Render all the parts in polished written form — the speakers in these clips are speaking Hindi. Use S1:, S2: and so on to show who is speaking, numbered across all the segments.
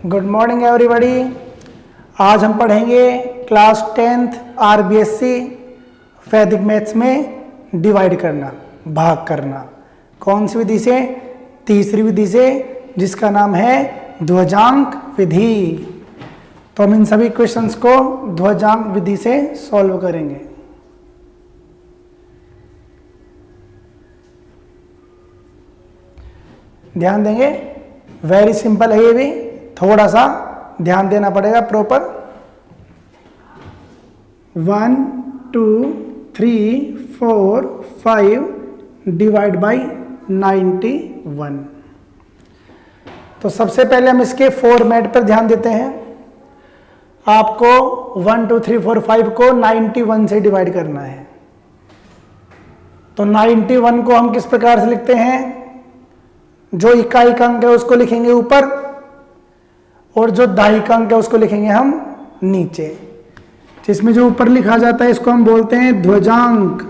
S1: Good morning everybody. आज हम पढ़ेंगे क्लास 10th आरबीएससी वैदिक मैथ्स में डिवाइड करना, भाग करना। कौन सी विधि से? तीसरी विधि से, जिसका नाम है ध्वजांक विधि। तो हम इन सभी क्वेश्चंस को ध्वजांक विधि से सॉल्व करेंगे। ध्यान देंगे, वेरी सिंपल है ये भी, थोड़ा सा ध्यान देना पड़ेगा प्रॉपर। 1 2 3 4 5 divide by 91। तो सबसे पहले हम इसके फॉर्मेट पर ध्यान देते हैं। आपको 1 2 3 4 5 को 91 से डिवाइड करना है। तो 91 को हम किस प्रकार से लिखते हैं? जो इकाई अंक है उसको लिखेंगे ऊपर और जो दहाई अंक है उसको लिखेंगे हम नीचे। जिसमें जो ऊपर लिखा जाता है इसको हम बोलते हैं ध्वजांक,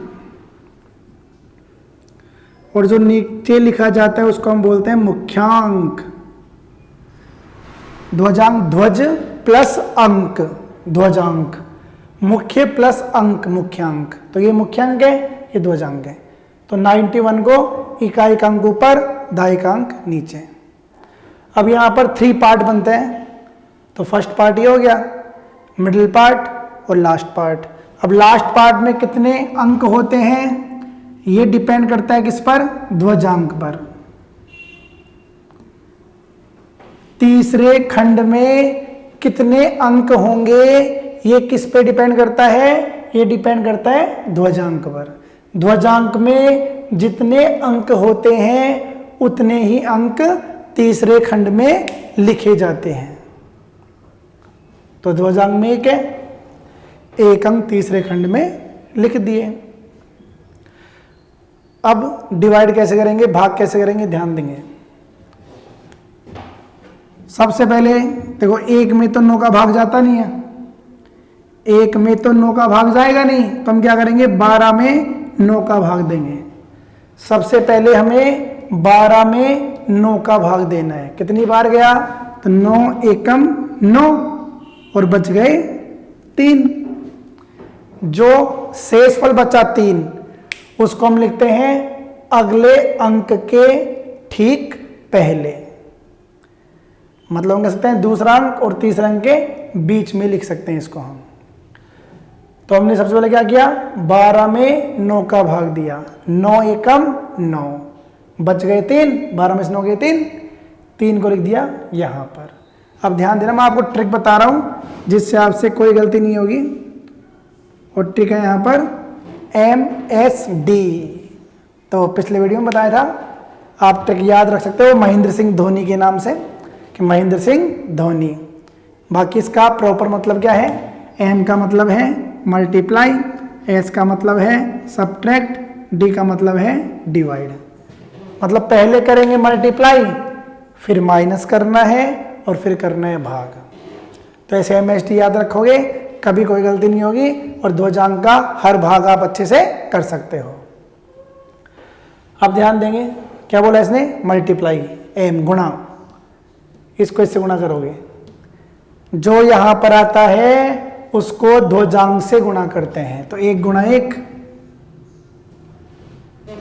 S1: और जो नीचे लिखा जाता है उसको हम बोलते हैं मुख्यांक। ध्वजांक, ध्वज प्लस अंक, ध्वजांक। मुख्य प्लस अंक, मुख्यांक। तो ये मुख्यांक है, ये ध्वजांक है। तो 91 को इकाई अंक ऊपर, दहाई अंक नीचे। अब यहां पर 3 पार्ट बनते हैं। तो फर्स्ट पार्ट ये हो गया, मिडिल पार्ट और लास्ट पार्ट। अब लास्ट पार्ट में कितने अंक होते हैं ये डिपेंड करता है किस पर? ध्वजांक पर। तीसरे खंड में कितने अंक होंगे ये किस पे डिपेंड करता है? ये डिपेंड करता है ध्वजांक पर। ध्वजांक में जितने अंक होते हैं उतने ही अंक तीसरे खंड में लिखे जाते हैं। तो ध्वजांक में एक है, एक अंक तीसरे खंड में लिख दिए। अब डिवाइड कैसे करेंगे, भाग कैसे करेंगे, ध्यान देंगे। सबसे पहले देखो, 1 में तो 9 का भाग जाता नहीं है। 1 में तो 9 का भाग जाएगा नहीं, तो हम क्या करेंगे? 12 में 9 का भाग देंगे। सबसे पहले हमें 12 में 9 का भाग देना है। कितनी बार गया? तो 9 एकम 9 और बच गए 3। जो शेषफल बचा 3 उसको हम लिखते हैं अगले अंक के ठीक पहले। मतलब हम कह सकते हैं दूसरा अंक और तीसरा अंक के बीच में लिख सकते हैं इसको हम। तो हमने सबसे पहले क्या किया? 12 में 9 का भाग दिया। 9 एकम 9, बच गए 3। 12 में से 9 गए 3, 3 को लिख दिया यहां पर। अब ध्यान देना, मैं आपको ट्रिक बता रहा हूं जिससे आपसे कोई गलती नहीं होगी। और ट्रिक है यहां पर MSD। तो पिछले वीडियो में बताया था, आप ट्रिक याद रख सकते हो महेंद्र सिंह धोनी के नाम से, कि महेंद्र सिंह धोनी। बाकी इसका प्रॉपर मतलब क्या है? M का मतलब है मल्टीप्लाई, S का मतलब है सबट्रैक्ट, D का मतलब है डिवाइड। मतलब पहले करेंगे मल्टीप्लाई, फिर माइनस करना है और फिर करना है भाग। तो ऐसे MSD याद रखोगे, कभी कोई गलती नहीं होगी और ध्वजांक का हर भाग आप अच्छे से कर सकते हो। अब ध्यान देंगे, क्या बोला इसने? मल्टीप्लाई, M गुणा। इसको इससे गुणा करोगे, जो यहां पर आता है उसको ध्वजांक से गुणा करते हैं। तो 1 गुणा 1,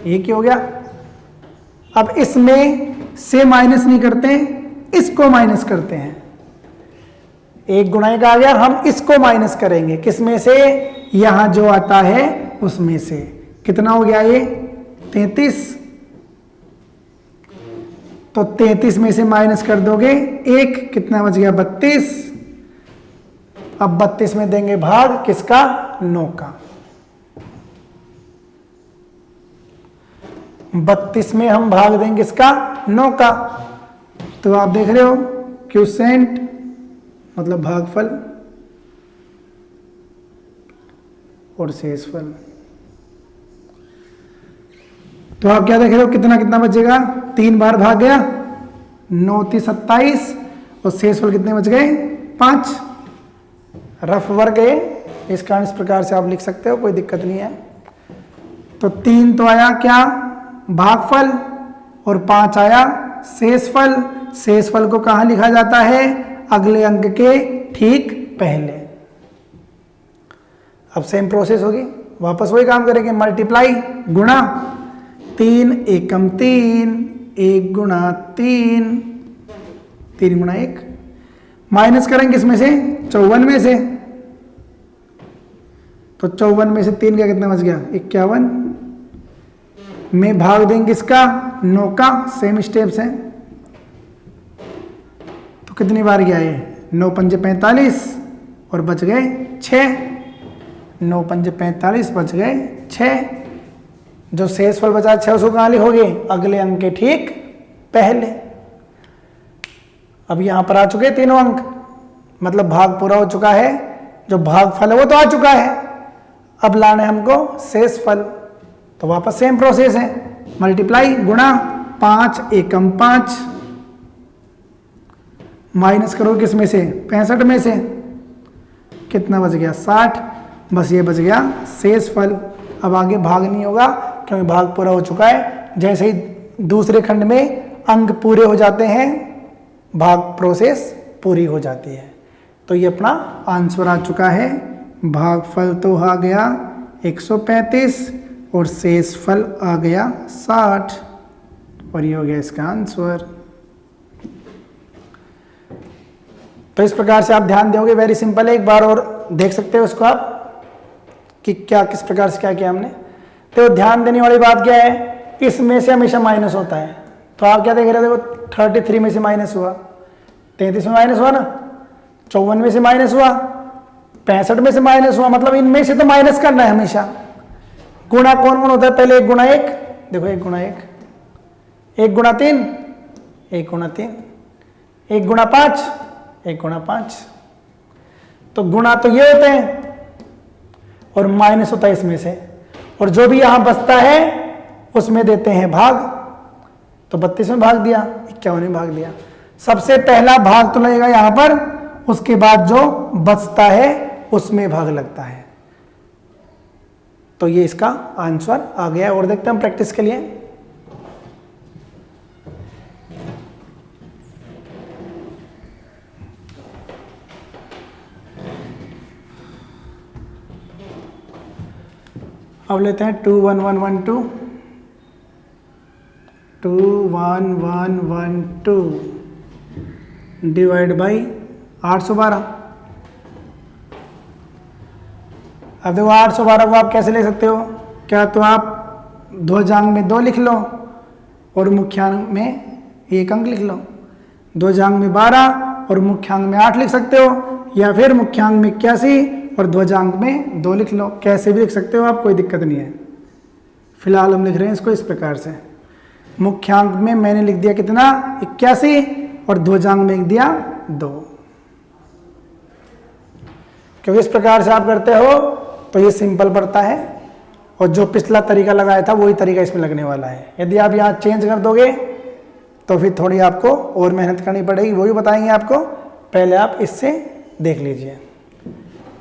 S1: ये क्या हो गया? अब इसमें से माइनस नहीं करते, इसको माइनस करते हैं। 1 गुणा 1 आ गया, हम इसको माइनस करेंगे। किसमें से? यहां जो आता है उसमें से। कितना हो गया ये? 33। तो 33 में से माइनस कर दोगे 1, कितना बच गया? 32। अब 32 में देंगे भाग किसका? 9 का। 32 में हम भाग देंगे किसका? 9 का। तो आप देख रहे हो क्वोशिएंट मतलब भागफल और शेषफल। तो आप क्या देख रहे हो, कितना कितना बचेगा? 3 बार भाग गया, 9 3 27 और शेषफल कितने बच गए? 5। रफ वर्ग है, इस कारण इस प्रकार से आप लिख सकते हो, कोई दिक्कत नहीं है। तो 3 तो आया क्या? भागफल, और 5 आया शेषफल। शेषफल को कहाँ लिखा जाता है? अगले अंक के ठीक पहले। अब सेम प्रोसेस होगी, वापस वही काम करेंगे, मल्टीप्लाई गुणा 3 एकम 3, 1 गुणा 3, 3 गुणा 1, माइनस करेंगे इसमें से 54 में से, तो 54 में से 3 का कितना बच गया 51 में भाग देंगे इसका 9 का, सेम स्टेप्स हैं। तो कितनी बार गया ये 9 पंजे 45 और बच गए 6, 9 पंजे 45 बच गए 6। जो शेष फल बचा 6 उसको कहाँ लिखोगे, अगले अंक के ठीक पहले। अब यहां पर आ चुके तीनों अंक, मतलब भाग पूरा हो चुका है, जो भाग फल है वो तो आ चुका है, अब लाना है हमको शेष फल। तो वापस सेम प्रोसेस है, मल्टीप्लाई गुणा 5 एकम 5, माइनस करो किस में से 65 में से, कितना बच गया 60, बस ये बच गया शेष फल। अब आगे भाग नहीं होगा क्योंकि भाग पूरा हो चुका है। जैसे ही दूसरे खंड में अंक पूरे हो जाते हैं भाग प्रोसेस पूरी हो जाती है। तो ये अपना आंसर आ चुका है, भागफल तो आ गया 135 और शेष फल आ गया 60, और ये हो गया इसका आंसर। तो इस प्रकार से आप ध्यान दोगे, वेरी सिंपल है, एक बार और देख सकते हो उसको आप कि क्या किस प्रकार से क्या किया हमने। तो ध्यान देने वाली बात क्या है, इसमें से हमेशा माइनस होता है। तो आप क्या देख रहे हो, देखो 33 में से माइनस हुआ, 33 में माइनस हुआ ना, 54 में से माइनस हुआ, 65 में से माइनस हुआ, मतलब इनमें से तो माइनस करना है हमेशा। गुणा कौन कौन होता है, पहले 1 गुणा 1, देखो 1 गुणा 1, 1 गुणा 3, 1 गुणा 3, 1 गुणा 5, 1 गुणा 5। तो गुणा तो ये होते हैं और माइनस होता है इसमें से, और जो भी यहां बचता है उसमें देते हैं भाग। तो 32 में भाग दिया, 51 में भाग दिया। सबसे पहला भाग तो लगेगा यहां पर, उसके बाद जो बचता है उसमें भाग लगता है। तो ये इसका आंसर आ गया। और देखते हैं हम प्रैक्टिस के लिए। अब लेते हैं 2 1 1 1 2, 2 1 1 1 2 डिवाइड बाई 812। अब देखो 812 को आप कैसे ले सकते हो, क्या तो आप ध्वजांक में 2 लिख लो और मुख्यांक में 1 अंक लिख लो, ध्वजांक में 12 और मुख्यांक में 8 लिख सकते हो, या फिर मुख्यांक में 81 और ध्वजांक में 2 लिख लो। कैसे भी लिख सकते हो आप, कोई दिक्कत नहीं है। फिलहाल हम लिख रहे हैं इसको इस प्रकार से, मुख्यांक में मैंने लिख दिया कितना 81 और ध्वजांक में लिख दिया 2। क्योंकि इस प्रकार से आप करते हो तो ये सिंपल पड़ता है, और जो पिछला तरीका लगाया था वही तरीका इसमें लगने वाला है। यदि आप यहाँ चेंज कर दोगे तो फिर थोड़ी आपको और मेहनत करनी पड़ेगी, वो भी बताएंगे आपको। पहले आप इससे देख लीजिए।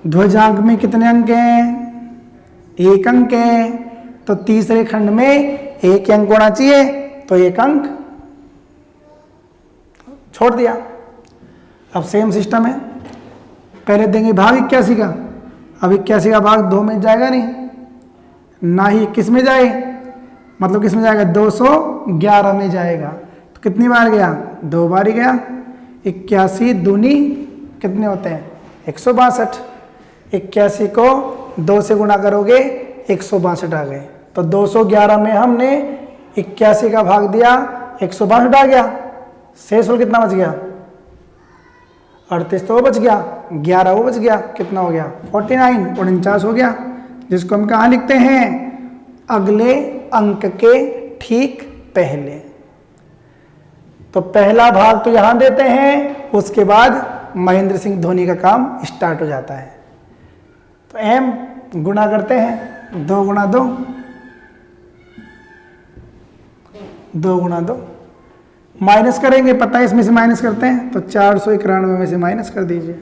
S1: ध्वजांक में कितने अंक हैं, 1 अंक है, तो तीसरे खंड में 1 अंक होना चाहिए, तो 1 अंक छोड़ दिया। अब सेम सिस्टम है, पहले देंगे भाग 81 का, अब 81 का भाग 2 में जाएगा नहीं, ना ही किस में जाए, मतलब किस में जाएगा 211 में जाएगा। तो कितनी बार गया, 2 बार ही गया। 81 दूनी कितने होते हैं 162, 81 को 2 से गुणा करोगे 162 आ गए। तो 211 में हमने 81 का भाग दिया, 162 आ गया। शेष फल कितना बच गया, 38 तो वो बच गया, 11 वो बच गया, कितना हो गया 49, 49 हो गया। जिसको हम कहाँ लिखते हैं, अगले अंक के ठीक पहले। तो पहला भाग तो यहां देते हैं, उसके बाद महेंद्र सिंह धोनी का काम स्टार्ट हो जाता है। तो m गुणा करते हैं, 2 गुणा 2, 2 गुणा 2, माइनस करेंगे, पता है इसमें से माइनस करते हैं, तो 491 में से माइनस कर दीजिए।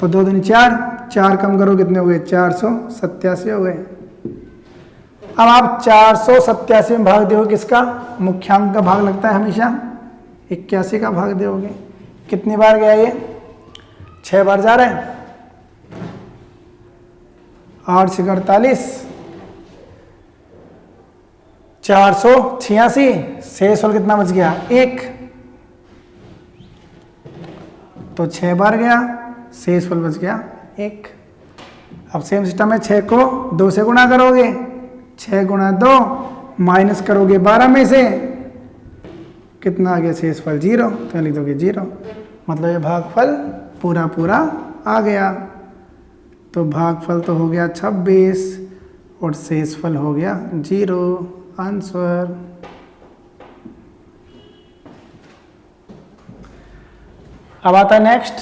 S1: तो 2 दूनी 4, 4 कम करो कितने हो गए 487 हो गए। अब आप 487 में भाग दोगे किसका, मुख्यांक का भाग लगता है हमेशा, 81 का भाग दोगे, कितनी बार गया ये? 6 बार जा रहा है। 8 से 48, 486, शेषफल कितना बच गया? 1। तो 6 बार गया, शेषफल बच गया 1। अब सेम सिस्टम है, 6 को 2 से गुणा करोगे, 6 गुणा 2 माइनस करोगे 12 में से, कितना आ गया शेषफल? 0। तो लिख दोगे 0, मतलब ये भागफल पूरा पूरा आ गया। तो भागफल तो हो गया 26 और शेषफल हो गया 0। आंसर। अब आता है नेक्स्ट,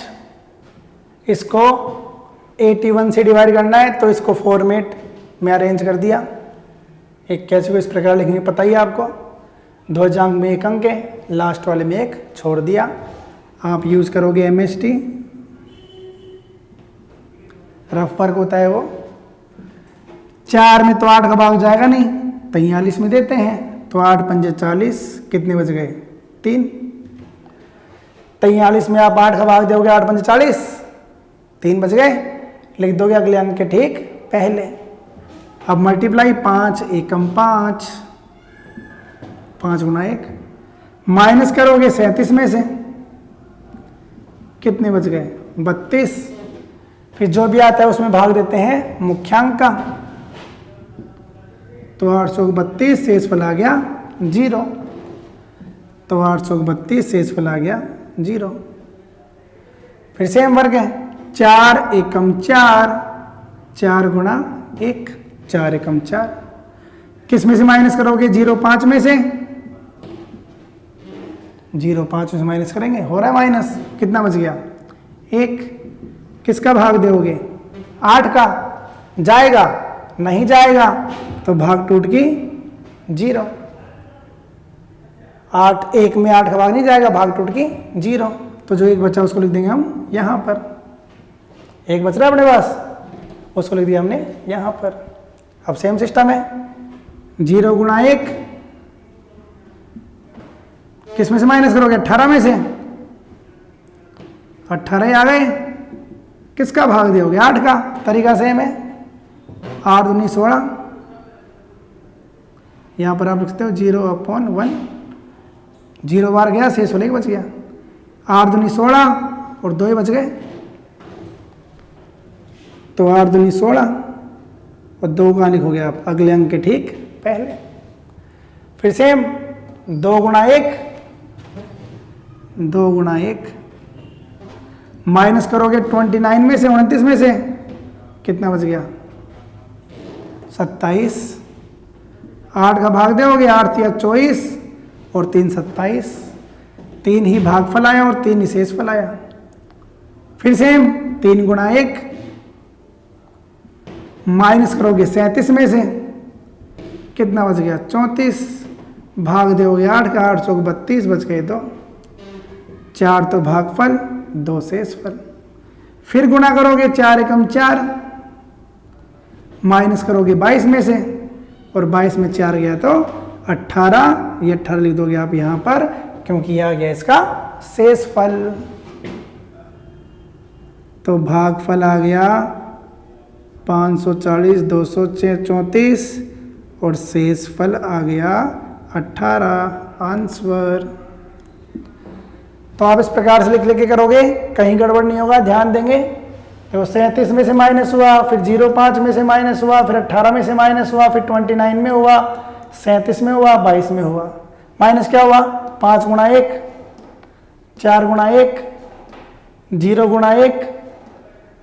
S1: इसको 81 से डिवाइड करना है, तो इसको फॉर्मेट में अरेंज कर दिया। एक कैसे को इस प्रकार लिखेंगे पता ही है आपको, 2 अंक में 1 अंक है, लास्ट वाले में 1 छोड़ दिया। आप यूज करोगे MST, रफ वर्क होता है वो। 4 में तो 8 का भाग जाएगा नहीं, 43 में देते हैं, तो 8 पंजे 40, कितने बच गए? 3। 43 में आप 8 का भाग दोगे, 8 पंजे 40, 3 बच गए, लिख दोगे अगले अंक के ठीक पहले। अब मल्टीप्लाई 5 एकम 5, 5 गुना 1, माइनस करोगे 37 में से, कितने बच गए? 32। फिर जो भी आता है उसमें भाग देते हैं मुख्यांक का, तो 832 शेषफल आ गया 0। तो 832 शेषफल आ गया 0। फिर सेम वर्क है, 4 एकम 4, 4 गुणा 1, 4 एकम 4, किस में से माइनस करोगे? 0 5 में से, 0 5 में से माइनस करेंगे, हो रहा है माइनस, कितना बच गया? 1। किसका भाग दोगे? 8 का। जाएगा? नहीं जाएगा, तो भाग टूट की 0। 8 1 में 8 का भाग नहीं जाएगा, भाग टूट की 0। तो जो 1 बचा उसको लिख देंगे हम यहाँ पर। 1 बच रहा है अपने पास, उसको लिख दिया हमने यहाँ पर। अब सेम सिस्टम है, 0 गुणा 1, किस में से माइनस करोगे? 18 में से, 18 ही आ गए, किसका भाग दोगे? 8 का। तरीका सेम है, 8 दूनी 16, यहाँ पर आप लिख सकते हो 0/1, 0 बार गया, शेष होने बच गया। 8 दूनी 16 और 2 ही बच गए, तो 8 दूनी 16 और 2 का लिखोगे आप अगले अंक के ठीक पहले। फिर सेम 2 गुणा 1, 2 गुणा 1, माइनस करोगे 29 में से, 29 में से, कितना बच गया? 27। 8 का भाग दोगे, 8 या 24 और 3 27, 3 ही भागफल आया और 3 ही शेषफल आया। फिर सेम 3 गुणा 1, माइनस करोगे 37 में से, कितना बच गया? 34। भाग दोगे 8 का, 8 चौक 32, बच गए 2, 4 तो भागफल, 2 शेषफल। फिर गुणा करोगे 4 एकम 4, माइनस करोगे 22 में से, और 22 में 4 गया तो 18, ये 18 लिख दोगे आप यहाँ पर, क्योंकि यह आ गया इसका शेषफल। तो भागफल आ गया 540, 234 और शेषफल आ गया 18। आंसर। तो आप इस प्रकार से लिख लेके करोगे, कहीं गड़बड़ नहीं होगा, ध्यान देंगे। तो 37 में से माइनस हुआ, फिर 0.5 में से माइनस हुआ, फिर 18 में से माइनस हुआ, फिर 29 में हुआ, 37 में हुआ, 22 में हुआ। माइनस क्या हुआ? 5 गुणा 1, 4 गुणा 1, 0 गुणा 1,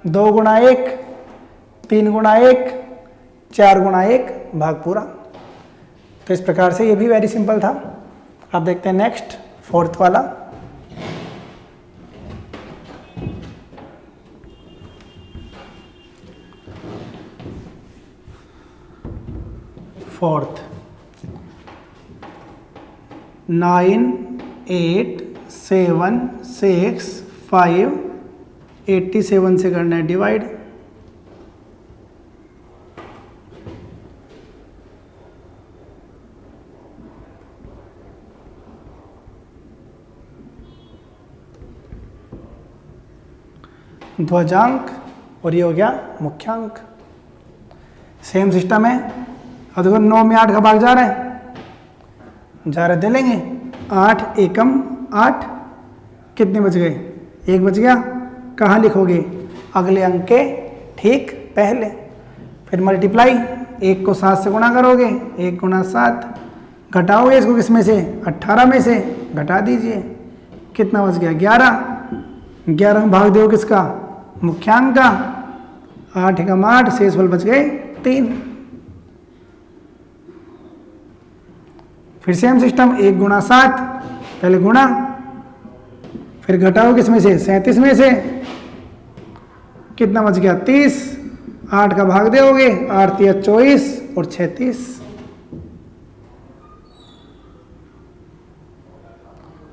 S1: 2 गुणा 1, 3 गुणा 1, 4 गुणा 1, भाग पूरा। तो इस प्रकार से ये भी वेरी सिंपल था। अब देखते हैं नेक्स्ट, 4th वाला। फोर्थ, 9, 8, 7, 6, 5, 87 से करना है डिवाइड। ध्वजांक और ये हो गया मुख्यांक। सेम सिस्टम है। अब देखो 9 में 8 का भाग जा रहा है, दे लेंगे 8 एकम 8, कितने बच गए? 1 बच गया। कहाँ लिखोगे? अगले अंक के ठीक पहले। फिर मल्टीप्लाई, 1 को 7 से गुणा करोगे, 1 गुणा 7, घटाओगे इसको किस में से? 18 में से, घटा दीजिए, कितना बच गया? 11। 11 में भाग दो किसका? मुख्यांक का। 8 एकम 8, शेषफल बच गए 3। फिर सेम सिस्टम, 1 गुणा 7, पहले गुणा, फिर घटाओ किस में से? 37 में से, कितना बच गया? 30। 8 का भाग दोगे, 8 तिया 24 और 36।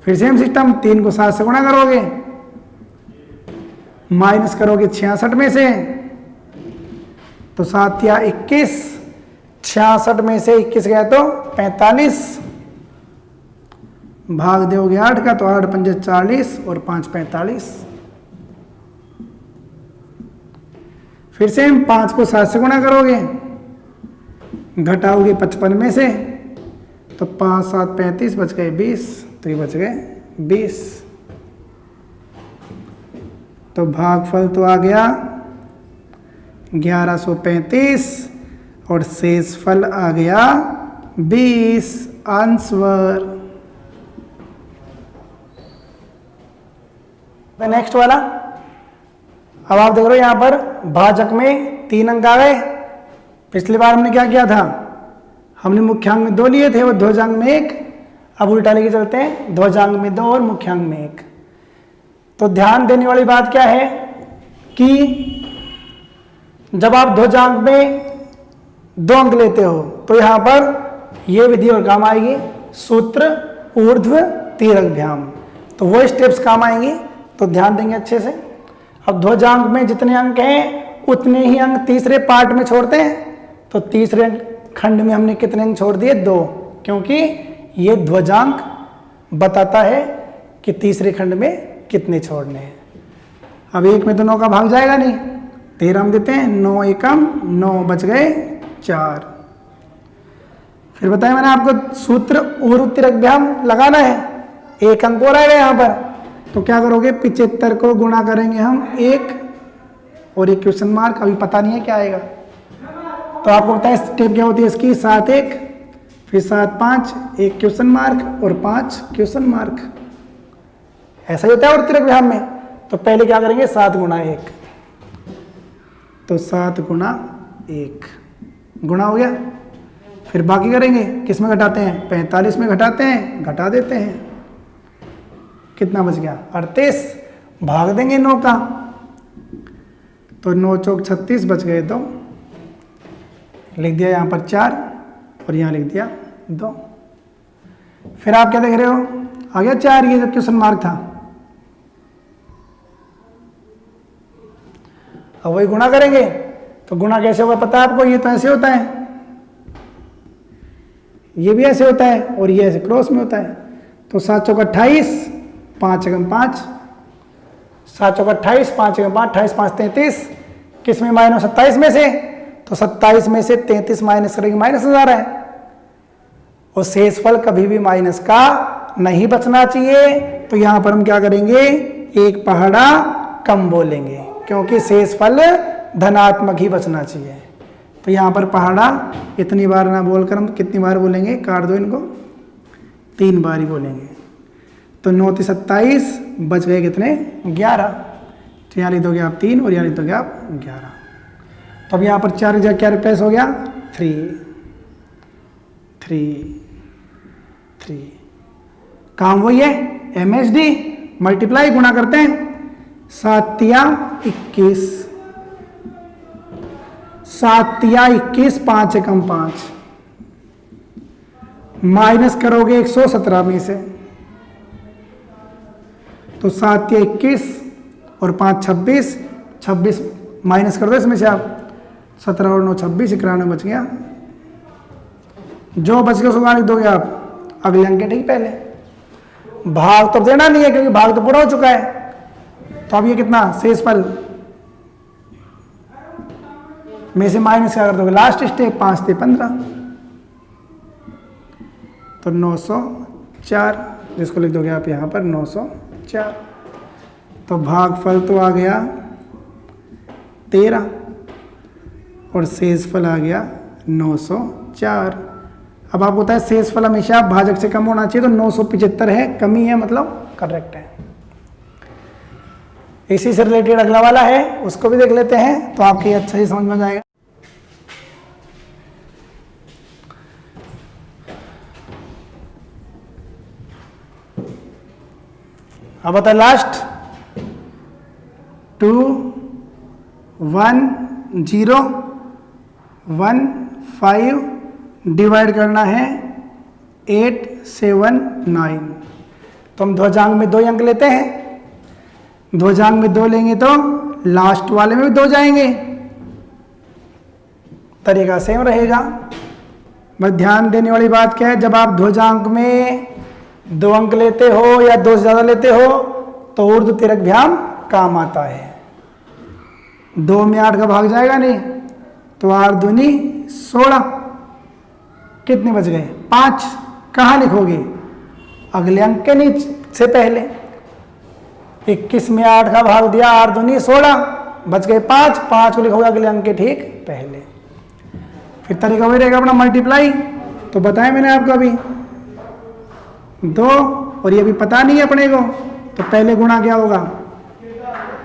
S1: फिर सेम सिस्टम, 3 को 7 से गुणा करोगे, माइनस करोगे 66 में से, तो 7 तिया 21, 66 में से 21 गया तो 45, भाग दोगे 8 का, तो 8 पंजे 40 और 5 45। फिर से 5 को 7 से गुणा करोगे, घटाओगे 55 में से, तो 5 7 35, बच गए 20, तो ये बच गए 20। तो भागफल तो आ गया 1135 और शेषफल आ गया 20। आंसर। नेक्स्ट वाला, अब आप देख रहे हो यहां पर भाजक में 3 अंक आ गए। पिछली बार हमने क्या किया था? हमने मुख्यांक में 2 लिए थे और ध्वजांक में 1। अब उल्टा लेके चलते हैं, ध्वजांक में 2 और मुख्यांक में 1। तो ध्यान देने वाली बात क्या है कि जब आप ध्वजांक में 2 अंक लेते हो तो यहां पर यह विधि और काम आएगी, सूत्र ऊर्ध्व तिर्यकभ्याम। तो वो स्टेप्स काम आएंगी, तो ध्यान देंगे अच्छे से। अब ध्वजांक में जितने अंक हैं उतने ही अंक तीसरे पार्ट में छोड़ते हैं। तो तीसरे खंड में हमने कितने अंक छोड़ दिए? 2, क्योंकि ये ध्वजांक बताता है कि तीसरे खंड में कितने छोड़ने हैं। अब 1 में तो 9 का भाग जाएगा नहीं, 13 हम देते हैं, 9 एकम 9, बच गए 4। फिर बताया मैंने आपको सूत्र ऊर्ध्व तिर्यकभ्याम लगाना है। 1 अंक और आएगा यहाँ पर, तो क्या करोगे? 75 को गुणा करेंगे हम 1 और एक क्वेश्चन मार्क, अभी पता नहीं है क्या आएगा। तो आपको पता है स्टेप क्या होती है इसकी? 7 1, फिर 7 5, 1 क्वेश्चन मार्क और 5 क्वेश्चन मार्क। ऐसा ही होता है ऊर्ध्व तिर्यकभ्याम में। तो पहले क्या करेंगे? 7 गुणा 1, तो 7 गुणा 1 गुणा हो गया। फिर बाकी करेंगे, किस में घटाते हैं? 45 में घटाते हैं, घटा देते हैं, कितना बच गया? 38। भाग देंगे 9 का, तो 9 चौक 36, बच गए 2। लिख दिया यहाँ पर 4 और यहाँ लिख दिया 2। फिर आप क्या देख रहे हो? आ गया 4, ये जो क्वेश्चन मार्क था। अब वही गुणा करेंगे, तो गुणा कैसे होगा पता है आपको? ये तो ऐसे होता है, ये भी ऐसे होता है और ये ऐसे क्रॉस में होता है। तो 7 चौक 28, 5 एकम 5, 7 चौक 28, 5 एकम 5, 28 5 33, किस में? माइनस 27 में से। तो 27 में से 33 माइनस करेंगे, माइनस आ रहा है। और शेषफल कभी भी माइनस का नहीं बचना चाहिए। तो यहां पर हम क्या करेंगे? एक पहाड़ा कम बोलेंगे, क्योंकि शेषफल धनात्मक ही बचना चाहिए। तो यहां पर पहाड़ा इतनी बार ना बोलकर हम कितनी बार बोलेंगे? काट दो इनको, 3 बार ही बोलेंगे। तो 9 × 27, बच गए कितने? 11। तो यहाँ लिख दोगे आप 3 और यहाँ लिख दोगे आप 11। तो अब यहाँ पर 4 जगह क्या रिप्लेस हो गया? 3 3 3। काम वही है, MSD मल्टीप्लाई गुणा करते हैं। 7 तिया 21, 7 तिया 21, 5 एकम 5, माइनस करोगे 117 में से, तो 7 तिया 21 और 5 26, 26 माइनस कर दो इसमें से आप, 17 और 9 26, 91 बच गया। जो बच गया उसको लिख दोगे आप अगले अंक के ठीक पहले। भाग तो देना नहीं है क्योंकि भाग तो पूरा हो चुका है। तो अब ये कितना? शेषफल में से माइनस क्या कर दोगे, लास्ट स्टेप 5 से 15, तो 904, जिसको लिख दोगे आप यहाँ पर 904। तो भागफल तो आ गया 13 और शेषफल आ गया 904। अब आपको पता है शेषफल हमेशा भाजक से कम होना चाहिए, तो 975 है, कमी है मतलब करेक्ट है। इसी से रिलेटेड अगला वाला है, उसको भी देख लेते हैं तो आपको अच्छा ही समझ में जाएगा। अब बता लास्ट 2 1 0 1 5 डिवाइड करना है 8 7 9। तो हम ध्वजांक में 2 अंक लेते हैं, ध्वजांक में 2 लेंगे तो लास्ट वाले में भी 2 जाएंगे, तरीका सेम रहेगा। बस ध्यान देने वाली बात क्या है, जब आप ध्वजांक में 2 अंक लेते हो या 2 से ज़्यादा लेते हो तो ऊर्ध्व तिर्यक भ्याम काम आता है। 2 में 8 का भाग जाएगा नहीं, तो 8 दूनी 16, कितने बच गए 5। कहाँ लिखोगे, अगले अंक के नीचे से पहले। 21 में 8 का भाग दिया, 8 दूनी 16, बच गए 5, 5 को लिखोगे अगले अंक के ठीक पहले। फिर तरीका वही रहेगा अपना मल्टीप्लाई, तो बताया मैंने आपको अभी 2, और ये अभी पता नहीं है अपने को, तो पहले गुणा क्या होगा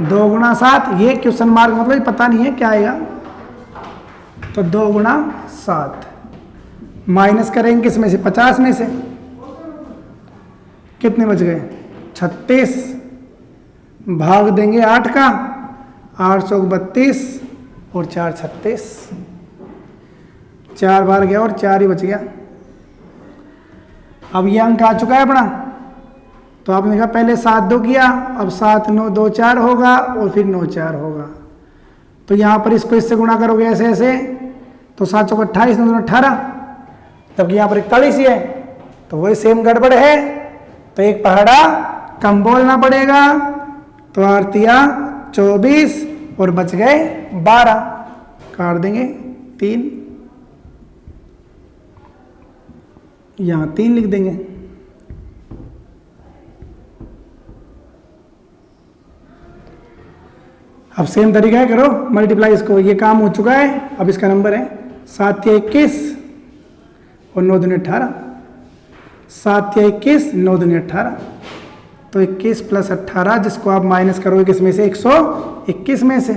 S1: 2 गुणा 7, ये क्वेश्चन मार्क मतलब पता नहीं है क्या आएगा, तो 2 गुणा 7 माइनस करेंगे किस में से, 50 में से, कितने बच गए 36, भाग देंगे 8 का, 8 चौक 32 और 4 36, 4 बार गया और 4 ही बच गया। अब ये अंक आ चुका है अपना, तो आपने देखा पहले 7 2 किया, अब 7 9 2 4 होगा और फिर 9 4 होगा। तो यहाँ पर इसको इससे गुणा करोगे ऐसे ऐसे, तो 7 चौक 28 9 18, जबकि यहाँ पर 41 ही है, तो वही सेम गड़बड़ है, तो एक पहाड़ा कम बोलना पड़ेगा। तो आरतिया 24 और बच गए 12, काट देंगे 3, यहाँ 3 लिख देंगे। अब सेम तरीका है, करो मल्टीप्लाई इसको, ये काम हो चुका है। अब इसका नंबर है 7 या 21 और 9 दूनी 18, 7 या 21 9 दूनी 18, तो 21 प्लस 18 जिसको आप माइनस करोगे किस में से 121 में से,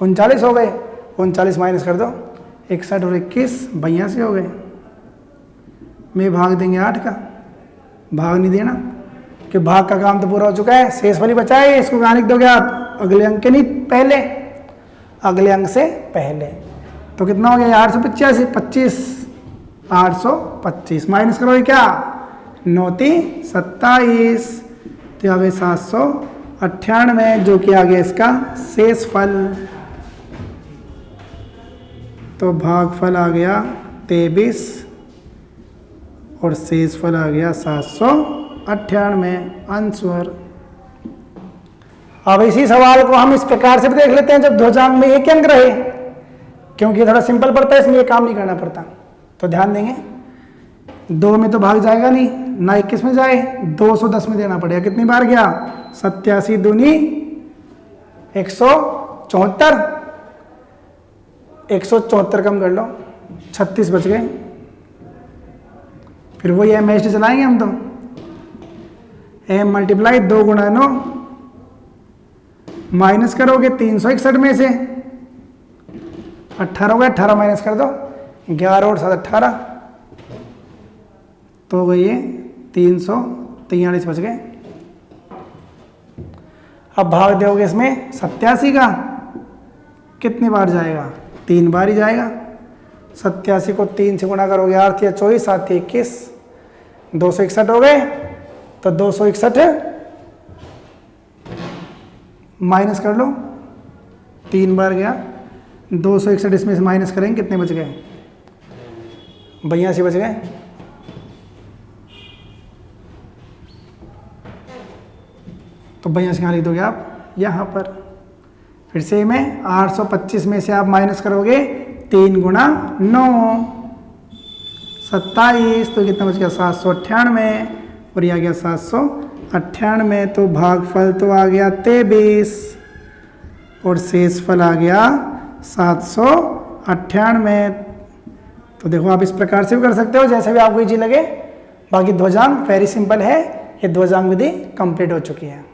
S1: 39 हो गए, 39 माइनस कर दो, 61 और 21 82 हो गए। में भाग देंगे 8 का, भाग नहीं देना कि भाग का काम तो पूरा हो चुका है, शेष वाली बचा है, इसको कहाँ लिख दोगे आप, अगले अंक के नहीं पहले, अगले अंक से पहले। तो कितना हो गया 885, 25 825 माइनस करोगे क्या 9 3 27, तो आ गए 798, जो कि आ गया इसका शेष फल। तो भागफल आ गया 23 और शेषफल आ गया 798 आंसर। अब इसी सवाल को हम इस प्रकार से भी देख लेते हैं जब ध्वजांक में 1 अंक रहे, क्योंकि थोड़ा सिंपल पड़ता है, इसमें ये काम नहीं करना पड़ता। तो ध्यान देंगे 2 में तो भाग जाएगा नहीं, ना 21 में जाए, 210 में देना पड़ेगा। कितनी बार गया 87 दूनी 174, 174 कम कर लो, 36 बच गए। फिर वही एम एच चलाएंगे हम, तो एम मल्टीप्लाई 2 गुणा 9, माइनस करोगे 361 में से 18 हो गया, 18 माइनस कर दो, 11 और 7 18, तो गई ये 343 बच गए। अब भाग दोगे इसमें 87 का, कितनी बार जाएगा 3 बार ही जाएगा। 87 को 3 से गुणा करोगे 8 या 24, 7 21, 261 हो गए, तो 261 माइनस कर लो, 3 बार गया, 261 इसमें से माइनस करेंगे, कितने बच गए 82 बच गए। तो 82 कहाँ लिख दोगे आप यहाँ पर, फिर से में 825 में से आप माइनस करोगे 3 गुणा 9 27, तो कितना बच गया 798 और ये आ गया 798, तो भागफल तो आ गया 23 और शेषफल आ गया 798। तो देखो आप इस प्रकार से भी कर सकते हो, जैसे भी आपको इजी लगे। बाकी ध्वजांक वेरी सिंपल है, ये ध्वजांक विधि कंप्लीट हो चुकी है।